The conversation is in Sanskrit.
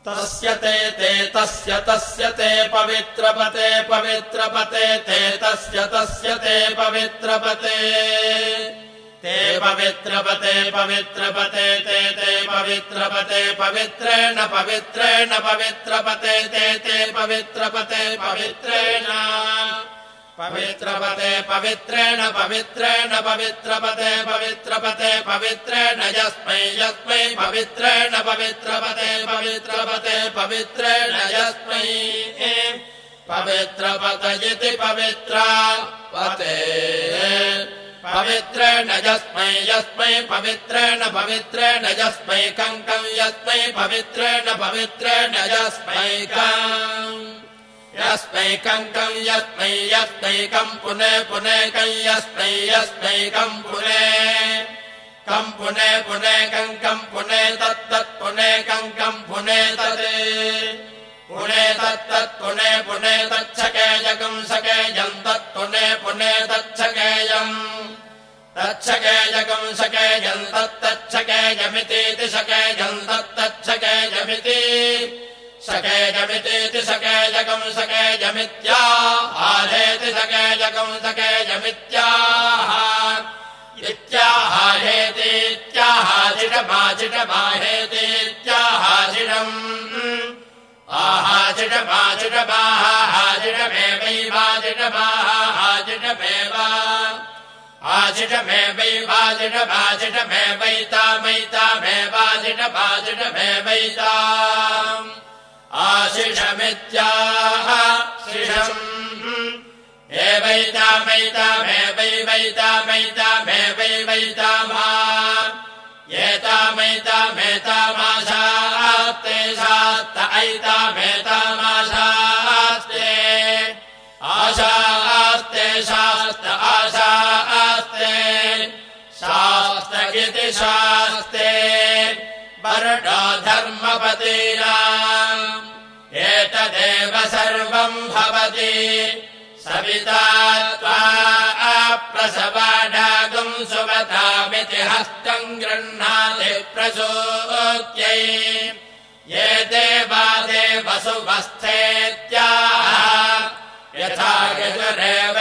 तस्य ते तस्य ते पवित्रपते पवित्रपते ते तस्य ते पवित्रपते ते पवित्रपते पवित्रपते ते पवित्रपते पवित्रेण पवित्रेण पवित्रपते ते पवित्रपते पवित्रेण पवित्रपते पवित्रेण पवित्रेण पवित्रपते पवित्रपते पवित्रेण यस्मै यस्मै पवित्रेण पवित्रपते पवित्रपते पवित्रेण यस्मै पवित्रपतयिति पवित्रपते पवित्रेण यस्मै यस्मै पवित्रेण पवित्रेण यस्मै कं यस्मै पवित्रेण पवित्रेण यस्मै यस्मैकं यस्मैकं पुने कं यस्मैकं पुने कं पुने तत्तत् पुने कं पुने तत् पुने तत्तत् पुने तच्छकेयकं सकेयं तत् पुने तच्छकेयम् तच्छकेयकं सकेयं तच्छकेयमिति सकेयं तच्छकेयमिति सकेयमितीति सकेयकं सकेयमित्याहारेति सकेयकं सकेयमित्याह इत्याहारेतीत्याहाजिडमाजिडमाहेतीत्याहाजिडम् आहाजिडमाजिडमाहाजिडमेवैवाजिडमाहाजिडमेव आजिडमेवैवाजिडमाजिडमेवैतामैतामेवाजिडमाजिडमेवैता आशिषमित्याह शिषम् एवैतामैतामेवैवैतामैतामेवैवैतामा एतामैतामेतामाशास्ते शास्त ऐतामेतामाशास्ते आशास्ते शास्त आशास्ते शास्त इति शास्ते वर्णो धर्मपतीनाम् एतदेव सर्वम् भवति सविता त्वा प्रसवाडागुम् सुवतामिति हस्तम् गृह्णाति प्रसूत्यै ये देवा देवसुवस्थेत्याह यथा यजुरेव